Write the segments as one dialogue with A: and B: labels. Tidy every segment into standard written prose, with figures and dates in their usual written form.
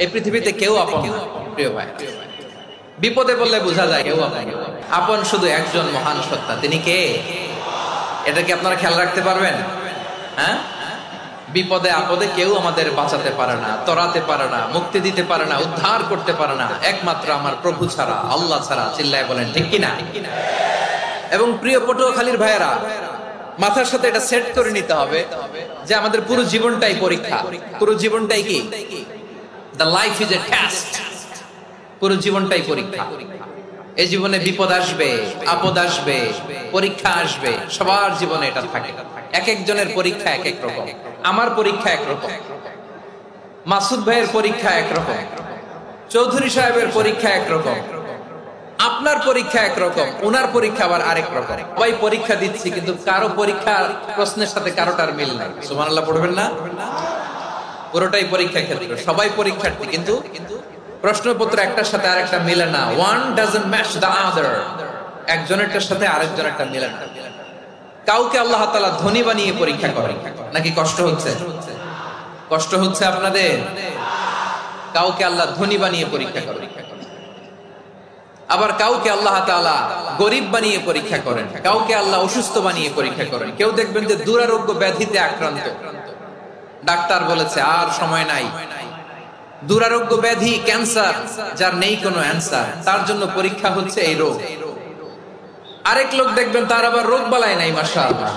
A: এই পৃথিবীতে কেউ আপন না প্রিয় ভাই। বিপদে বললে বোঝা যায় কেউ আপন। আপন শুধু একজন মহান সত্তা, তিনি কে? এটা কি আপনারা খেয়াল রাখতে পারবেন? হ্যাঁ, বিপদে আপদে কেউ আমাদের বাঁচাতে পারে না, তরাতে পারে না, মুক্তি দিতে পারে না, উদ্ধার করতে পারে না, একমাত্র আমার প্রভু ছাড়া, আল্লাহ ছাড়া। চিল্লায় বলেন ঠিক কিনা? এবং প্রিয় পটুয়াখালীর ভাইয়েরা, মাথার সাথে এটা সেট করে নিতে হবে যে আমাদের পুরো জীবনটাই পরীক্ষা। পুরো জীবনটাই কি? The life is a test. পুরো জীবনটাই পরীক্ষা। এই জীবনে বিপদ আসবে, আপদ আসবে, পরীক্ষা আসবে, সবার জীবনে এটা থাকে। এক একজনের পরীক্ষা এক এক রকম। আমার পরীক্ষা এক রকম, মাসুদ ভাইয়ের পরীক্ষা এক রকম, চৌধুরী সাহেবের পরীক্ষা এক রকম, আপনার পরীক্ষা এক রকম, ওনার পরীক্ষা আবার আরেক রকম। সবাই পরীক্ষা দিচ্ছি, কিন্তু কারো পরীক্ষার প্রশ্নের সাথে কারোটার মিল নাই। সুবহানাল্লাহ পড়বেন না? পুরোটাই পরীক্ষা ক্ষেত্র, সবাই পরীক্ষার্থী, কিন্তু প্রশ্নপত্র একটার সাথে আরেকটা মিলে না। One doesn't match the other. একজনেরটার সাথে আরেকজনেরটা মিলে না। কাউকে আল্লাহ তাআলা ধনী বানিয়ে পরীক্ষা করেন নাকি? কষ্ট হচ্ছে? কষ্ট হচ্ছে আপনাদের? কাউকে আল্লাহ ধনী বানিয়ে পরীক্ষা করেন, আবার কাউকে আল্লাহ তাআলা গরিব বানিয়ে পরীক্ষা করেন, কাউকে আল্লাহ অসুস্থ বানিয়ে পরীক্ষা করেন। কেউ দেখবেন যে দুরারোগ্য ব্যাধিতে আক্রান্ত, ডাক্তার বলেছে আর সময় নাই, দুরারোগ্য ব্যাধি, ক্যান্সার, যার নেই কোনো অ্যান্সার, তার জন্য পরীক্ষা হচ্ছে এই রোগ। আরেক লোক দেখবেন তার আবার রোগ বালাই নাই, মাশাআল্লাহ,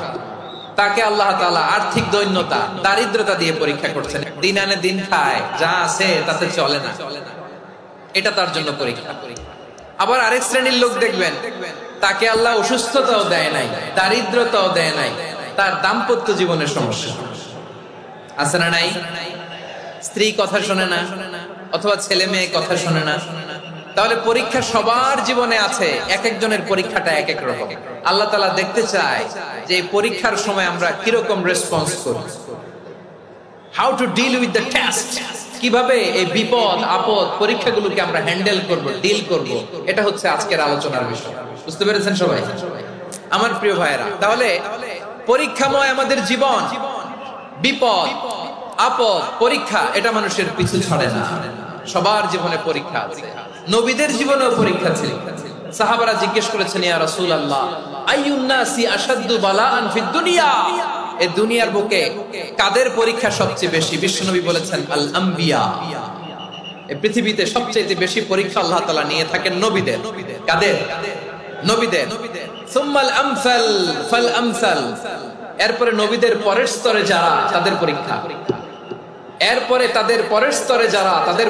A: তাকে আল্লাহ তাআলা আর্থিক দৈন্যতা, দারিদ্রতা দিয়ে পরীক্ষা করছেন। দিন আনে দিন খায়, যা আছে তাতে চলে না, এটা তার জন্য পরীক্ষা। আবার আরেক শ্রেণীর লোক দেখবেন তাকে আল্লাহ অসুস্থতাও দেয় নাই, দারিদ্রতাও দেয় নাই, তার দাম্পত্য জীবনের সমস্যা আছে না নাই? স্ত্রী কথা শোনে না, অথবা ছেলে মেয়ে কথা শোনে না। তাহলে পরীক্ষা সবার জীবনে আছে, এক একজনের পরীক্ষাটা এক এক রকম। আল্লাহ তাআলা দেখতে চায় যে এই পরীক্ষার সময় আমরা কিরকম রেসপন্স করি, how to deal with the test, কিভাবে এই বিপদ আপদ পরীক্ষাগুলোকে আমরা হ্যান্ডেল করব, ডিল করব। এটা হচ্ছে আজকের আলোচনার বিষয়। বুঝতে পেরেছেন সবাই আমার প্রিয় ভাইয়েরা? তাহলে পরীক্ষাময় আমাদের জীবন, বিপদ আপদ পরীক্ষা, এটা মানুষের পিছু ছাড়ে না। সবার জীবনে পরীক্ষা আছে। নবীদের জীবনেও পরীক্ষা ছিল। সাহাবারা জিজ্ঞেস করেছেন, ইয়া রাসূলুল্লাহ, আইয়ুন নাসি আশাদ্দু বালাআন ফিদ দুনিয়া, এই দুনিয়ার বুকে কাদের পরীক্ষা সবচেয়ে বেশি? বিশ্বনবী বলেছেন, আল আম্বিয়া। এই পৃথিবীতে সবচেয়ে বেশি পরীক্ষা আল্লাহ তাআলা নিয়ে থাকেন নবীদের। কাদের? নবীদের। সুম্মাল আমসাল ফাল আমসাল, এরপরে নবীদের পরের স্তরে যারা, তাদের পরীক্ষা। এরপরে তাদের পরের স্তরে যারা, তাদের